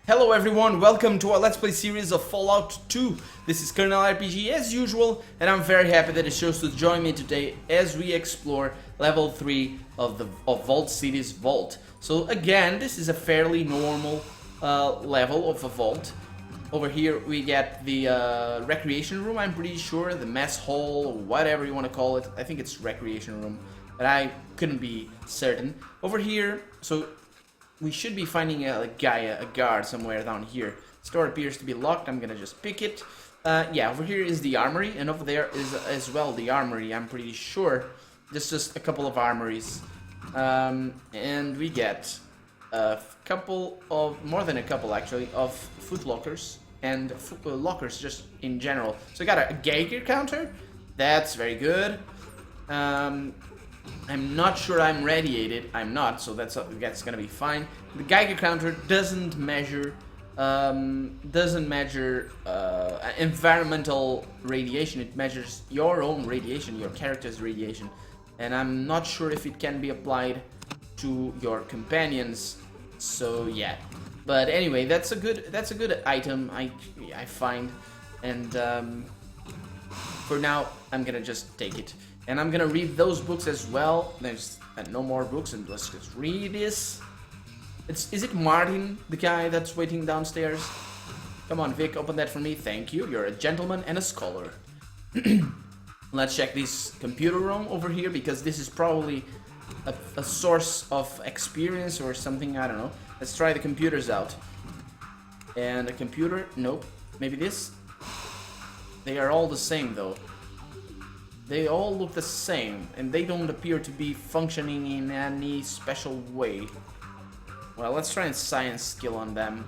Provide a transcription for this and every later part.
Hello everyone, welcome to our Let's Play series of Fallout 2. This is Colonel RPG as usual, and I'm very happy that it chose to join me today as we explore level 3 of Vault City's Vault. So again, this is a fairly normal level of a vault. Over here we get the recreation room, I'm pretty sure, the mess hall, whatever you want to call it. I think it's recreation room, but I couldn't be certain. Over here, so we should be finding a guard somewhere down here. Store appears to be locked. I'm gonna just pick it. Yeah, over here is the armory, and over there is as well the armory. I'm pretty sure. There's just a couple of armories, and we get a couple of, more than a couple actually, of foot lockers and lockers just in general. So we got a Gecko counter. That's very good. I'm not sure I'm radiated. I'm not, so that's gonna be fine. The Geiger counter doesn't measure environmental radiation. It measures your own radiation, your character's radiation, and I'm not sure if it can be applied to your companions. So yeah, but anyway, that's a good item I find, and for now I'm gonna just take it. And I'm gonna read those books as well. There's no more books, and let's just read this. Is it Martin, the guy that's waiting downstairs? Come on, Vic, open that for me. Thank you. You're a gentleman and a scholar. Let's check this computer room over here, because this is probably a source of experience or something. I don't know. Let's try the computers out. And a computer? Nope. Maybe this? They are all the same, though. They all look the same, and they don't appear to be functioning in any special way. Well, let's try a science skill on them.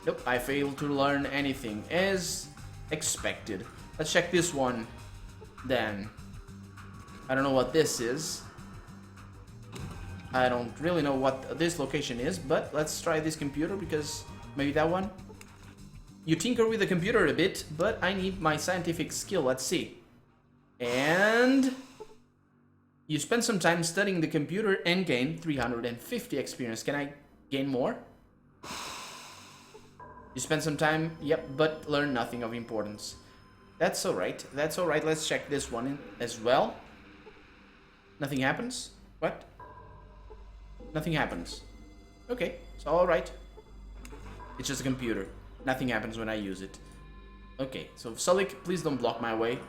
Nope, I failed to learn anything, as expected. Let's check this one, then. I don't know what this is. I don't really know what this location is, but let's try this computer, because maybe that one? You tinker with the computer a bit, but I need my scientific skill. Let's see. And you spend some time studying the computer and gain 350 experience. Can I gain more? You spend some time, yep, but learn nothing of importance. That's alright, that's alright. Let's check this one in as well. Nothing happens? What? Nothing happens. Okay, it's alright. It's just a computer. Nothing happens when I use it. Okay, so Sulik, please don't block my way.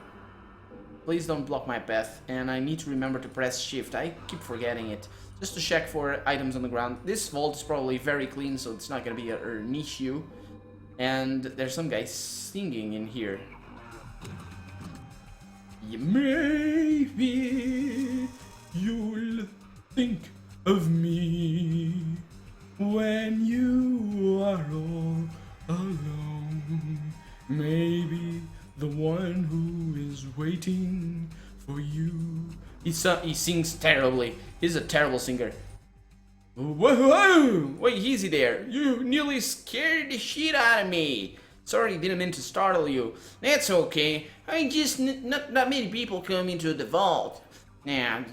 Please don't block my path, and I need to remember to press shift. I keep forgetting it. Just to check for items on the ground. This vault is probably very clean, so it's not gonna be an issue. And there's some guy singing in here. Yeah, maybe you'll think of me when you are all alone. Maybe the one who is waiting for you. He sings terribly. He's a terrible singer. Whoa! Wait, easy there. You nearly scared the shit out of me. Sorry, didn't mean to startle you. That's okay. I just not many people come into the vault. Now,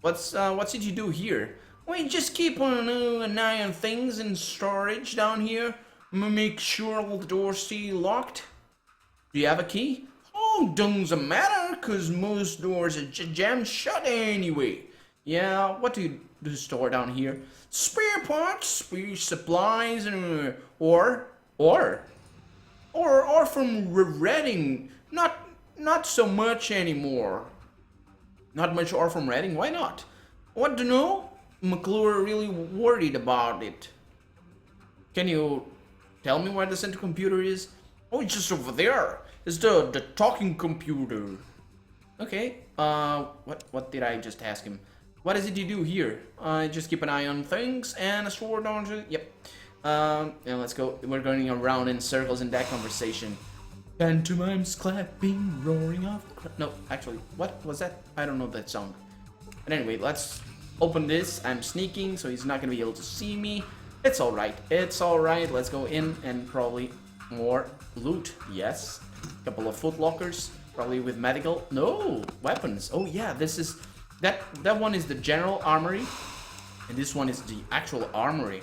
what did you do here? We just keep an eye on things in storage down here. Make sure all the doors stay locked. Do you have a key? Oh, doesn't matter, cause most doors are jammed shut anyway. Yeah, what do you store down here? Spare parts, spare supplies, and or from Reading. Not so much anymore. Not much ore from Reading. Why not? What do you know? McClure really worried about it. Can you tell me where the central computer is? Oh, it's just over there. It's the talking computer. Okay. What did I just ask him? What is it you do here? I just keep an eye on things and a sword on it. Yep. And let's go. We're going around in circles in that conversation. Pantomimes clapping, roaring off. No, actually, what was that? I don't know that sound. But anyway, let's open this. I'm sneaking, so he's not gonna be able to see me. It's alright. It's alright. Let's go in and probably more loot. Yes. Couple of foot lockers, probably with medical. No weapons. Oh yeah, this is that one is the general armory, and this one is the actual armory.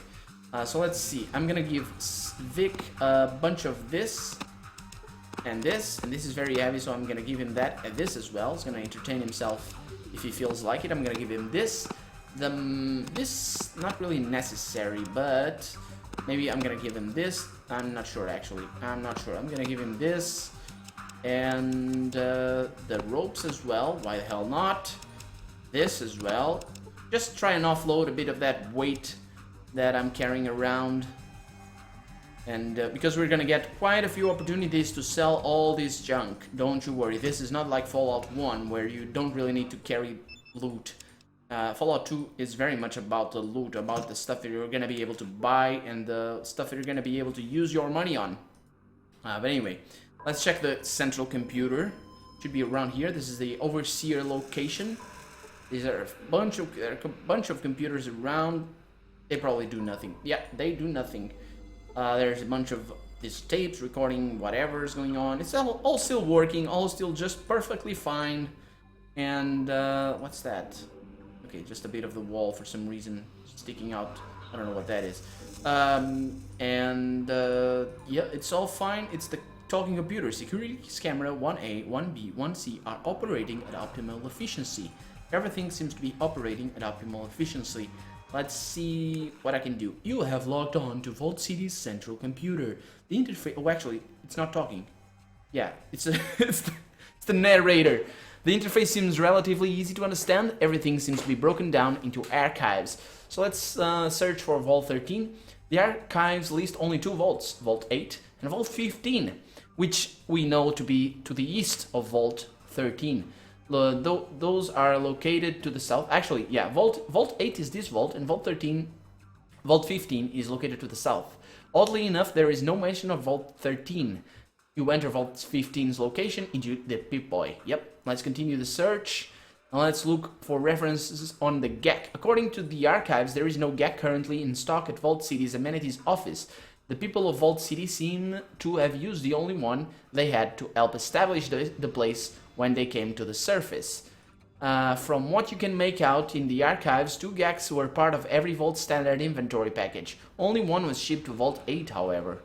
So let's see. I'm gonna give Vic a bunch of this and this is very heavy, so I'm gonna give him that and this as well. He's gonna entertain himself if he feels like it. I'm gonna give him this. This not really necessary, but maybe I'm gonna give him this. I'm not sure actually. I'm not sure. I'm gonna give him this and the ropes as well. Why the hell not? This as well. Just try and offload a bit of that weight that I'm carrying around. And because we're gonna get quite a few opportunities to sell all this junk, don't you worry. This is not like Fallout 1 where you don't really need to carry loot. Fallout 2 is very much about the loot, about the stuff that you're gonna be able to buy and the stuff that you're gonna be able to use your money on. But anyway, let's check the central computer. Should be around here. This is the overseer location. These are a bunch of computers around. They probably do nothing. Yeah, they do nothing. There's a bunch of these tapes recording whatever is going on. It's all still working, all still just perfectly fine. And what's that? Okay, just a bit of the wall for some reason sticking out. I don't know what that is. Yeah, it's all fine. It's the talking computer. Security camera 1A, 1B, 1C are operating at optimal efficiency. Everything seems to be operating at optimal efficiency. Let's see what I can do. You have logged on to Vault City's central computer. The interface... Oh, actually, it's not talking. Yeah, it's the narrator. The interface seems relatively easy to understand. Everything seems to be broken down into archives. So let's search for Vault 13. The archives list only 2 vaults, Vault 8 and Vault 15, which we know to be to the east of Vault 13. Those are located to the south. Actually, yeah, Vault 8 is this vault, and Vault 15 is located to the south. Oddly enough, there is no mention of Vault 13. You enter Vault 15's location into the Pip-Boy. Yep, let's continue the search. Now let's look for references on the Gecko. According to the archives, there is no Gecko currently in stock at Vault City's amenities office. The people of Vault City seem to have used the only one they had to help establish the place when they came to the surface. From what you can make out in the archives, 2 Geckos were part of every Vault standard inventory package. Only one was shipped to Vault 8, however.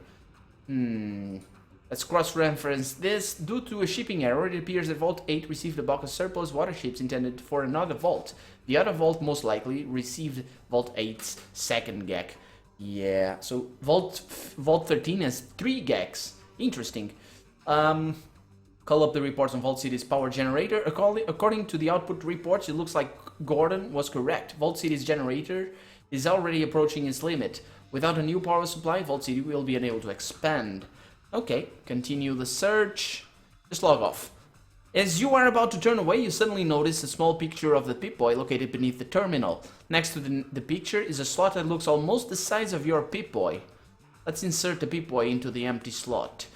Let's cross-reference this. Due to a shipping error, it appears that Vault 8 received a box of surplus water ships intended for another vault. The other vault most likely received Vault 8's second Gecko. Yeah, so Vault 13 has 3 Geckos. Interesting. Call up the reports on Vault City's power generator. According to the output reports, it looks like Gordon was correct. Vault City's generator is already approaching its limit. Without a new power supply, Vault City will be unable to expand. Okay, continue the search. Just log off. As you are about to turn away, you suddenly notice a small picture of the Pip-Boy located beneath the terminal. Next to the picture is a slot that looks almost the size of your Pip-Boy. Let's insert the Pip-Boy into the empty slot.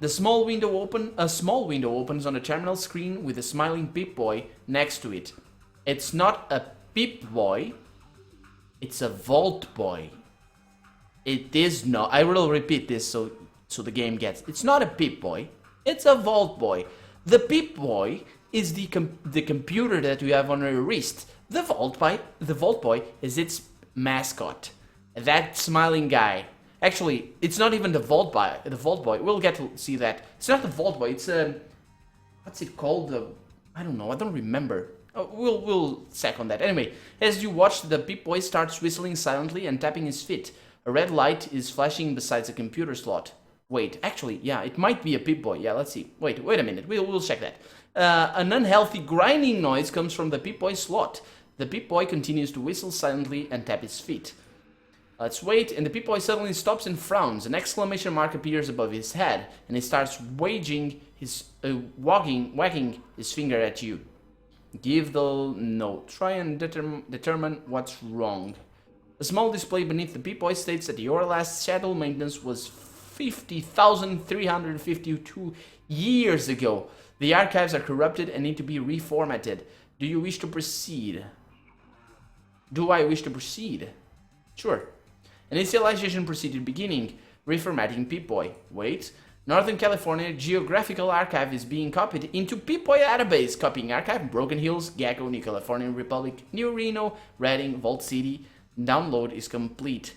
A small window opens on the terminal screen with a smiling Pip-Boy next to it. It's not a Pip-Boy, it's a Vault-Boy. It is not. I will repeat this so the game gets. It's not a Pip-Boy, it's a Vault-Boy. The Pip-Boy is the computer that you have on your wrist. The Vault-Boy is its mascot. That smiling guy. Actually, it's not even the Vault-Boy. We'll get to see that. It's not the Vault-Boy. It's what's it called? I don't know. I don't remember. We'll check on that. Anyway, as you watch, the Pip-Boy starts whistling silently and tapping his feet. A red light is flashing beside the computer slot. Wait, actually, yeah, it might be a Pip-Boy. Yeah, let's see. Wait a minute. We'll check that. An unhealthy grinding noise comes from the Pip-Boy slot. The Pip-Boy continues to whistle silently and tap his feet. Let's wait, and the Pip-Boy suddenly stops and frowns. An exclamation mark appears above his head, and he starts wagging his finger at you. Give the note. Try and determine what's wrong. A small display beneath the Pip-Boy states that your last schedule maintenance was 50,352 years ago. The archives are corrupted and need to be reformatted. Do you wish to proceed? Do I wish to proceed? Sure. Initialization procedure beginning. Reformatting Pip-Boy. Wait. Northern California Geographical Archive is being copied into Pip-Boy database. Copying archive. Broken Hills, Gecko, New California Republic, New Reno, Redding, Vault City. Download is complete.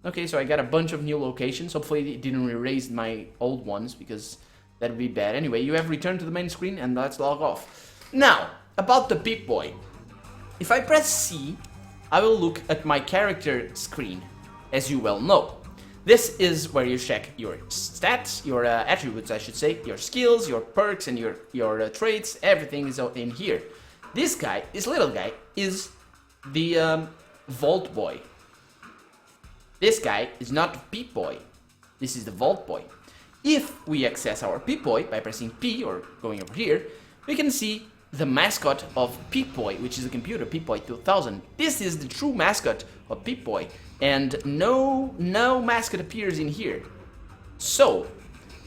Okay, so I got a bunch of new locations. Hopefully it didn't erase my old ones, because that would be bad. Anyway, you have returned to the main screen, and let's log off. Now, about the Pip-Boy. If I press C, I will look at my character screen, as you well know. This is where you check your stats, your attributes, I should say, your skills, your perks, and your traits. Everything is in here. This guy, this little guy, is the Vault-Boy. This guy is not Pip-Boy. This is the Vault-Boy. If we access our Pip-Boy by pressing P or going over here, we can see the mascot of Pip-Boy, which is a computer, Pip-Boy 2000. This is the true mascot of Pip-Boy, and no mascot appears in here. So,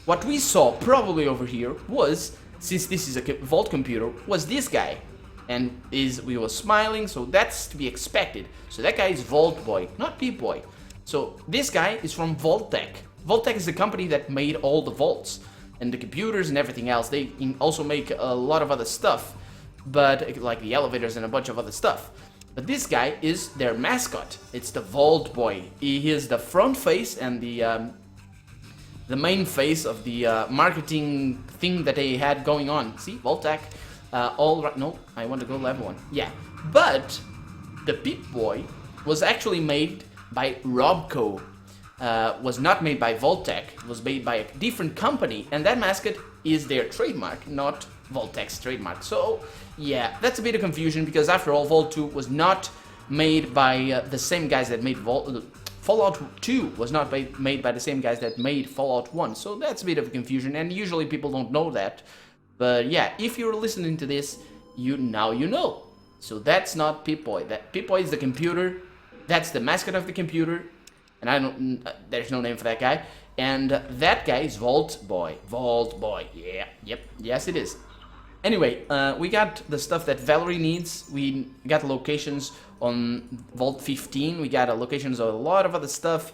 what we saw probably over here was, since this is a Vault computer, was this guy. And we were smiling, so that's to be expected. So that guy is Vault-Boy, not Pip-Boy. So this guy is from Vault-Tec. Vault-Tec is the company that made all the vaults and the computers and everything else. They also make a lot of other stuff, but like the elevators and a bunch of other stuff. But this guy is their mascot. It's the Vault-Boy. He is the front face and the main face of the marketing thing that they had going on. See, Vault-Tec. All right. No, I want to go level 1. Yeah, but the Pip-Boy was actually made by Robco. Was not made by Vault-Tec. It was made by a different company, and that mascot is their trademark, not Vault-Tec's trademark. So yeah, that's a bit of confusion, because after all, Vault 2 was not made by the same guys that made Fallout 2 was not made by the same guys that made Fallout 1. So that's a bit of a confusion, and usually people don't know that. But yeah, if you're listening to this, now you know. So that's not Pip-Boy. That Pip-Boy is the computer. That's the mascot of the computer. And there's no name for that guy. And that guy is Vault-Boy. Vault-Boy. Yeah. Yep. Yes, it is. Anyway, we got the stuff that Valerie needs. We got locations on Vault 15. We got locations of a lot of other stuff.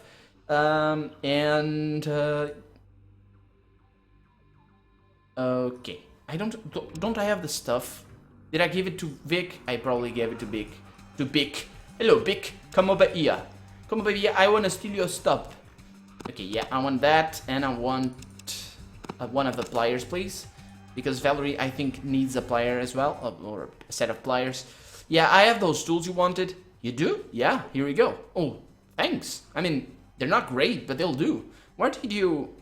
Okay. Don't I have the stuff? Did I give it to Vic? I probably gave it to Vic. Hello, Vic. Come over here. Come over here. I want to steal your stuff. Okay, yeah, I want that, and I want one of the pliers, please. Because Valerie, I think, needs a plier as well, or a set of pliers. Yeah, I have those tools you wanted. You do? Yeah, here we go. Oh, thanks. I mean, they're not great, but they'll do. Where did you...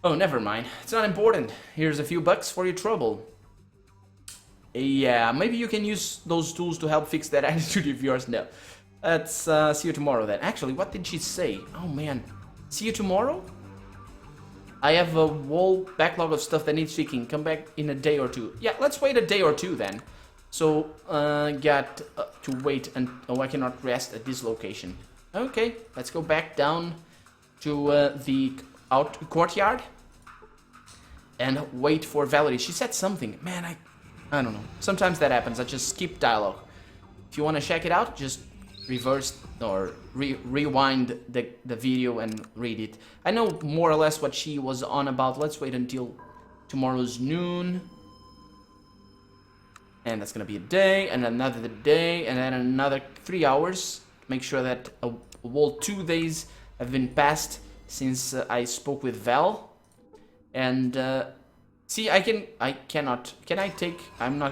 Oh, never mind. It's not important. Here's a few bucks for your trouble. Yeah, maybe you can use those tools to help fix that attitude of yours. No. Let's see you tomorrow then. Actually, what did she say? Oh, man. See you tomorrow? I have a whole backlog of stuff that needs fixing. Come back in a day or two. Yeah, let's wait a day or two then. So, got to wait and... Oh, I cannot rest at this location. Okay, let's go back down to the courtyard. And wait for Valerie. She said something. Man, I don't know. Sometimes that happens. I just skip dialogue. If you want to check it out, just reverse or rewind the video and read it. I know more or less what she was on about. Let's wait until tomorrow's noon. And that's gonna be a day, and another day, and then another 3 hours. Make sure that a whole 2 days have been passed since I spoke with Val. And see, I'm not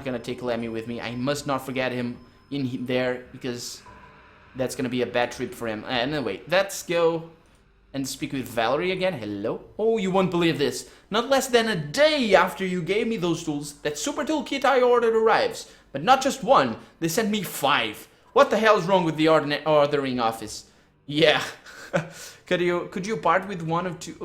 gonna take Lemmy with me. I must not forget him in there, because that's gonna be a bad trip for him. Anyway, let's go and speak with Valerie again. Hello? Oh, you won't believe this. Not less than a day after you gave me those tools, that super toolkit I ordered arrives. But not just one, they sent me 5. What the hell is wrong with the ordering office? Yeah. Could you part with one of two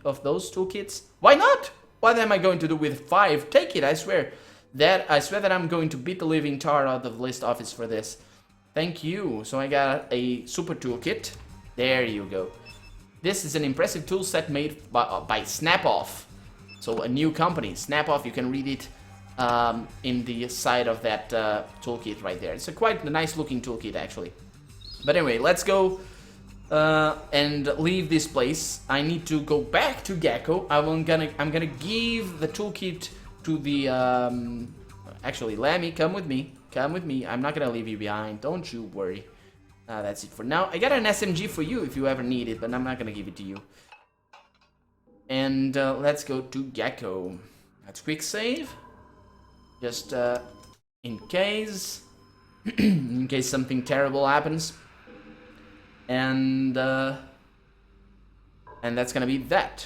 of those toolkits? Why not? What am I going to do with 5? Take it, I swear. I swear that I'm going to beat the living tar out of the list office for this. Thank you. So I got a super toolkit. There you go. This is an impressive tool set made by Snap-Off. So a new company, Snap-Off. You can read it in the side of that toolkit right there. It's quite a nice looking toolkit actually. But anyway, let's go and leave this place. I need to go back to Gecko. I'm gonna give the toolkit to the actually, Lemmy, come with me. Come with me. I'm not gonna leave you behind. Don't you worry. That's it for now. I got an SMG for you if you ever need it, but I'm not gonna give it to you. And let's go to Gecko. Let's quick save. Just in case. In case something terrible happens. And that's gonna be that.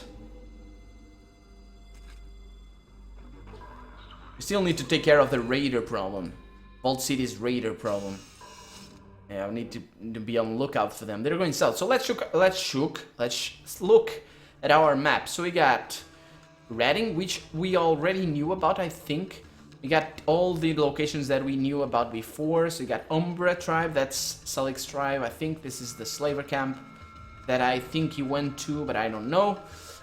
We still need to take care of the raider problem. Vault City's raider problem. Yeah, we need to be on lookout for them. They're going south. So let's look at our map. So we got Reading, which we already knew about, I think. We got all the locations that we knew about before. So we got Umbra Tribe, that's Salix Tribe. I think this is the slaver camp that I think he went to, but I don't know.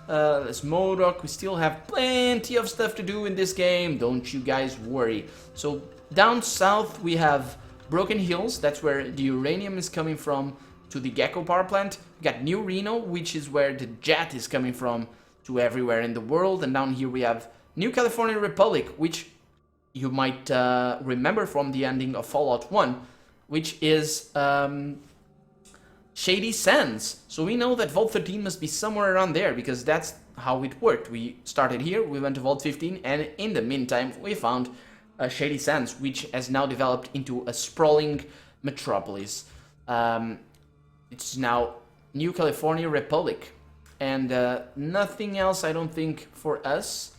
There's Modok. We still have plenty of stuff to do in this game. Don't you guys worry. So down south we have Broken Hills. That's where the uranium is coming from to the Gecko power plant. We got New Reno, which is where the jet is coming from to everywhere in the world. And down here we have New California Republic, which you might remember from the ending of Fallout 1, which is Shady Sands. So we know that Vault 13 must be somewhere around there, because that's how it worked. We started here, we went to Vault 15, and in the meantime we found Shady Sands, which has now developed into a sprawling metropolis. It's now New California Republic. And nothing else, I don't think, for us.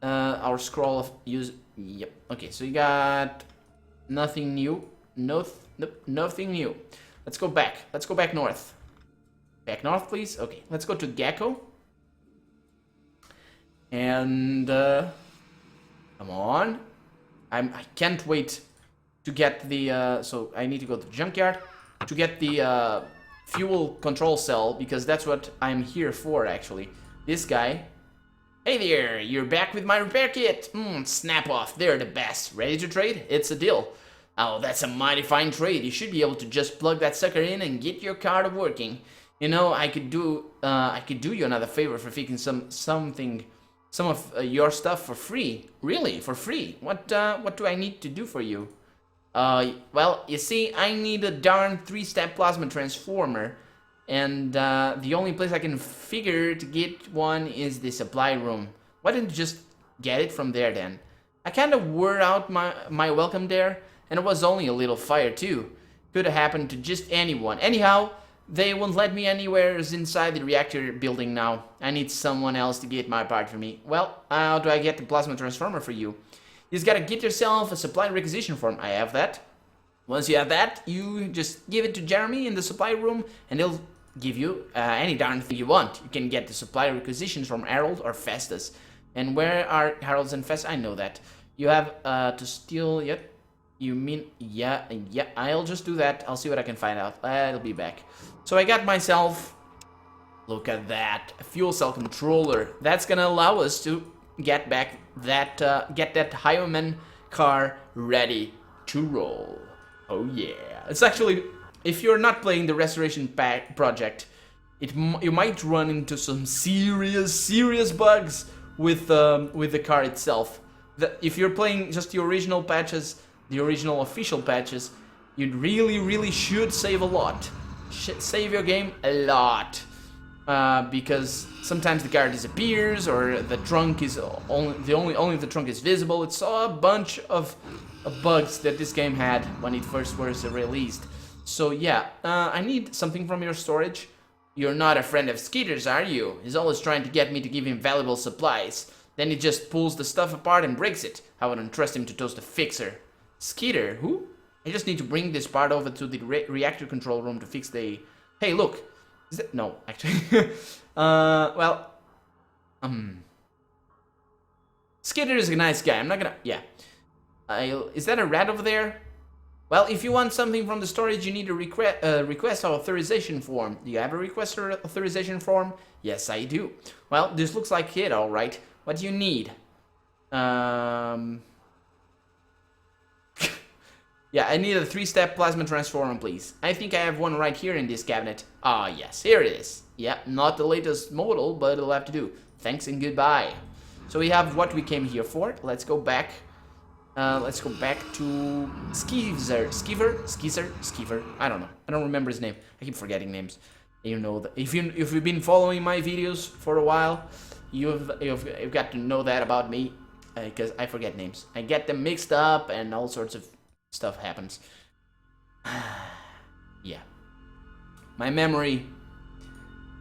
Our scroll of use... Yep. Okay, so you got nothing new. Nope, nothing new. Let's go back. Let's go back north. Back north, please. Okay, let's go to Gecko. And come on. I can't wait to get the so I need to go to the junkyard to get the fuel control cell, because that's what I'm here for, actually. This guy. Hey there, you're back with my repair kit. Snap off, they're the best. Ready to trade? It's a deal. Oh, that's a mighty fine trade. You should be able to just plug that sucker in and get your car to working. You know, I could do you another favor for fixing some of your stuff for free. Really, for free? What do I need to do for you? Well, you see, I need a darn 3-step plasma transformer. And the only place I can figure to get one is the supply room. Why didn't you just get it from there then? I kind of wore out my welcome there, and it was only a little fire too. Could have happened to just anyone. Anyhow, they won't let me anywhere inside the reactor building now. I need someone else to get my part for me. Well, how do I get the plasma transformer for you? You just gotta get yourself a supply requisition form. I have that. Once you have that, you just give it to Jeremy in the supply room, and they'll give you any darn thing you want. You can get the supply requisitions from Harold or Festus. And where are Harold's and Festus? I know that. You have to steal... Yep. You mean... Yeah, I'll just do that. I'll see what I can find out. I'll be back. So I got myself... Look at that. A fuel cell controller. That's gonna allow us to get back that... get that Highwayman car ready to roll. Oh yeah. It's actually... If you're not playing the Restoration Project, you might run into some serious bugs with the car itself. If you're playing just the original patches, the original official patches, you really should save a lot. Save your game a lot, because sometimes the car disappears, or the trunk is only the trunk is visible. It's a bunch of bugs that this game had when it first was released. So yeah, I need something from your storage. You're not a friend of Skeeter's, are you? He's always trying to get me to give him valuable supplies. Then he just pulls the stuff apart and breaks it. I wouldn't trust him to toast a fixer. Skeeter? Who? I just need to bring this part over to the reactor control room to fix the... Hey, look! Is that... No, actually. Well... Skeeter is a nice guy. I'm not gonna... Yeah. Is that a rat over there? Well, if you want something from the storage, you need a request authorization form. Do you have a request authorization form? Yes, I do. Well, this looks like it, alright. What do you need? Yeah, I need a 3-step plasma transformer, please. I think I have one right here in this cabinet. Ah, yes, here it is. Yeah, not the latest model, but it'll have to do. Thanks and goodbye. So we have what we came here for. Let's go back Let's go back to Skeever. I don't know. I don't remember his name. I keep forgetting names. You know that if you've been following my videos for a while, you've got to know that about me, because I forget names. I get them mixed up and all sorts of stuff happens. Yeah. My memory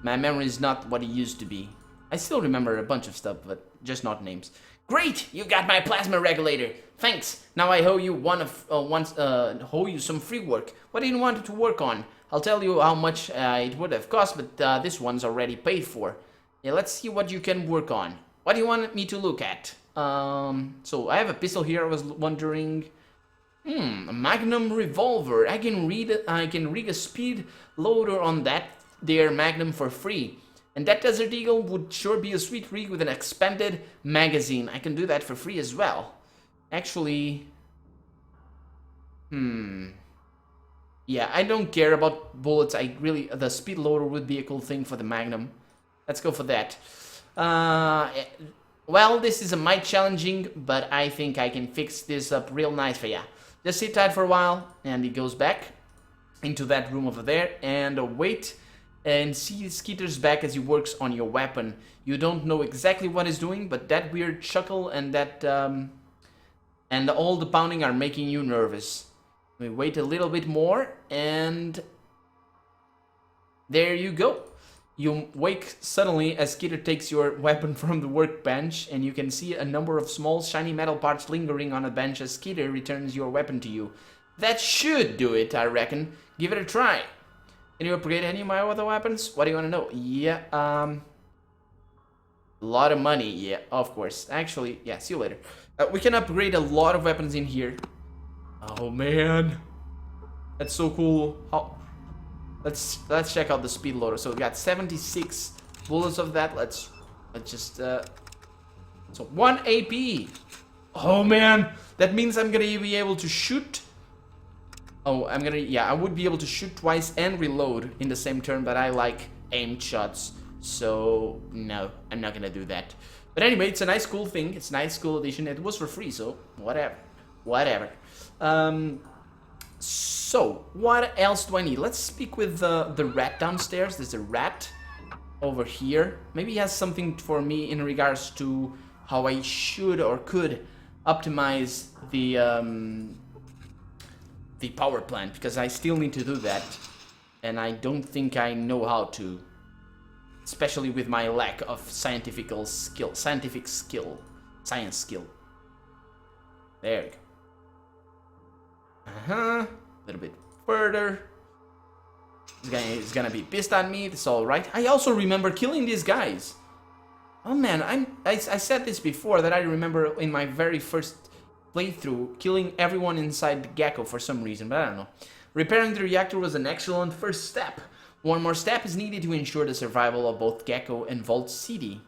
is not what it used to be. I still remember a bunch of stuff, but just not names. Great, you got my plasma regulator. Thanks. Now I owe you owe you some free work. What do you want to work on? I'll tell you how much it would have cost, but this one's already paid for. Yeah, let's see what you can work on. What do you want me to look at? So I have a pistol here. I was wondering. A Magnum revolver. I can rig a speed loader on that there Magnum for free. And that Desert Eagle would sure be a sweet rig with an expanded magazine. I can do that for free as well. Actually, yeah, I don't care about bullets. The speed loader would be a cool thing for the Magnum. Let's go for that. Well, this is a mite challenging, but I think I can fix this up real nice for ya. Just sit tight for a while, and he goes back into that room over there, and wait and see Skeeter's back as he works on your weapon. You don't know exactly what he's doing, but that weird chuckle and that and all the pounding are making you nervous. We wait a little bit more, and there you go. You wake suddenly as Skeeter takes your weapon from the workbench, and you can see a number of small shiny metal parts lingering on a bench as Skeeter returns your weapon to you. That should do it, I reckon. Give it a try. Can you upgrade any of my other weapons? What do you want to know? Yeah, a lot of money. Yeah, of course. Actually, yeah, see you later. We can upgrade a lot of weapons in here. Oh, man. That's so cool. Let's check out the speed loader. So we got 76 bullets of that. Let's just so 1 AP. Oh man, that means I'm gonna be able to shoot. Oh, I would be able to shoot twice and reload in the same turn, but I like aimed shots. So no, I'm not gonna do that. But anyway, it's a nice cool thing. It's a nice cool addition. It was for free, so whatever. So, what else do I need? Let's speak with the rat downstairs. There's a rat over here. Maybe he has something for me in regards to how I should or could optimize the power plant, because I still need to do that, and I don't think I know how to, especially with my lack of science skill. There you go. A little bit further. This guy is gonna be pissed at me. That's all right. I also remember killing these guys. Oh man, I said this before, that I remember in my very first playthrough killing everyone inside the Gecko for some reason, but I don't know. Repairing the reactor was an excellent first step. One more step is needed to ensure the survival of both Gecko and Vault City.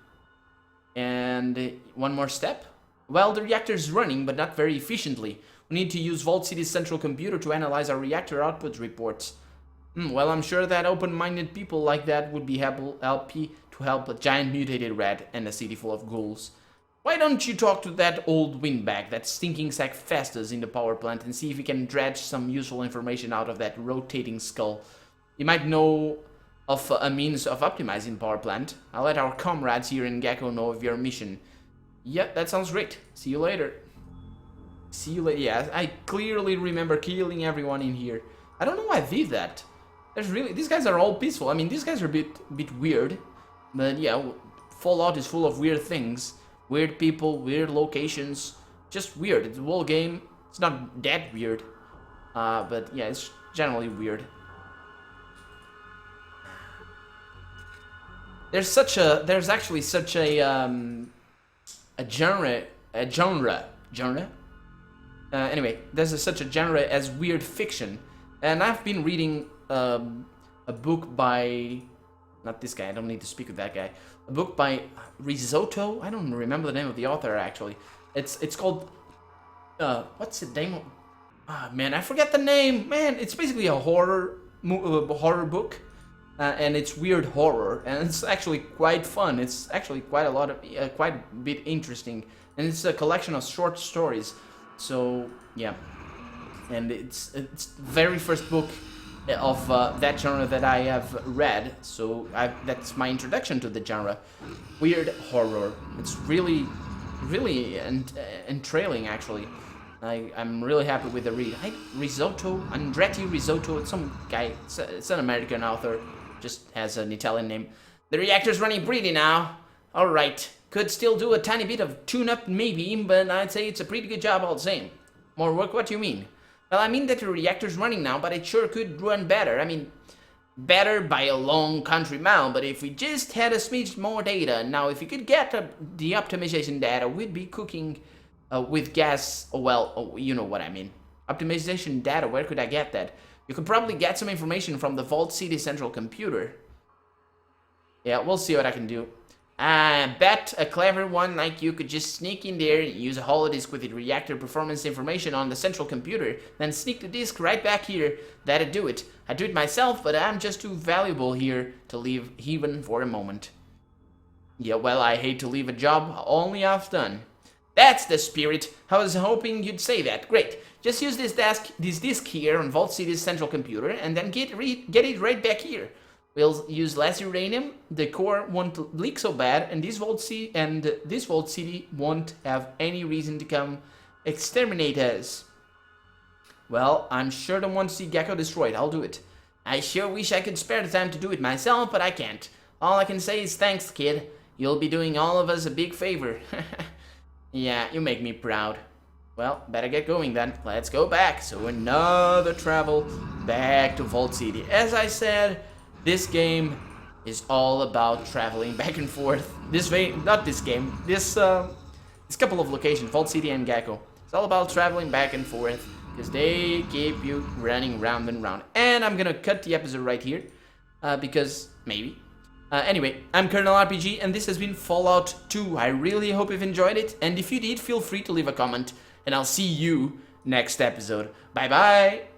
And one more step? Well, the reactor is running, but not very efficiently. We need to use Vault City's central computer to analyze our reactor output reports. Well, I'm sure that open-minded people like that would be happy to help a giant mutated rat and a city full of ghouls. Why don't you talk to that old windbag, that stinking sack Festus in the power plant, and see if you can dredge some useful information out of that rotating skull. You might know of a means of optimizing the power plant. I'll let our comrades here in Gecko know of your mission. Yeah, that sounds great. See you later. See you later. Yeah, I clearly remember killing everyone in here. I don't know why I did that. These guys are all peaceful. I mean, these guys are a bit weird, but yeah, Fallout is full of weird things, weird people, weird locations, just weird. It's a whole game. It's not that weird, but yeah, it's generally weird. There's actually such a genre. Anyway, there's such a genre as weird fiction, and I've been reading a book by, not this guy, I don't need to speak with that guy, a book by Risotto. I don't remember the name of the author actually. It's called what's the name? Man, I forget the name. Man, it's basically a horror book, and it's weird horror, and it's actually quite fun. It's actually quite a bit interesting, and it's a collection of short stories. So yeah, and it's very first book of that genre that I have read. So that's my introduction to the genre. Weird horror. It's really entrailing actually. I'm really happy with the read. Risotto, Andretti Risotto. It's some guy. It's an American author. Just has an Italian name. The reactor's running pretty now. All right. Could still do a tiny bit of tune-up maybe, but I'd say it's a pretty good job all the same. More work? What do you mean? Well, I mean that the reactor's running now, but it sure could run better. I mean, better by a long country mile, but if we just had a smidge more data. Now, if you could get the optimization data, we'd be cooking with gas. Well, you know what I mean. Optimization data, where could I get that? You could probably get some information from the Vault City central computer. Yeah, we'll see what I can do. I bet a clever one like you could just sneak in there and use a holodisk with the reactor performance information on the central computer, then sneak the disk right back here. That'd do it. I'd do it myself, but I'm just too valuable here to leave even for a moment. Yeah, well, I hate to leave a job only half done. That's the spirit. I was hoping you'd say that. Great. Just use this disk here on Vault City's central computer, and then get it right back here. We'll use less uranium, the core won't leak so bad, and this Vault City won't have any reason to come exterminate us. Well, I'm sure don't want to see Gecko destroyed. I'll do it. I sure wish I could spare the time to do it myself, but I can't. All I can say is thanks, kid. You'll be doing all of us a big favor. Yeah, you make me proud. Well, better get going then. Let's go back. So another travel back to Vault City. As I said, this game is all about traveling back and forth. This couple of locations, Vault City and Gecko. It's all about traveling back and forth because they keep you running round and round. And I'm gonna cut the episode right here because maybe. Anyway, I'm Colonel RPG and this has been Fallout 2. I really hope you've enjoyed it, and if you did, feel free to leave a comment, and I'll see you next episode. Bye bye!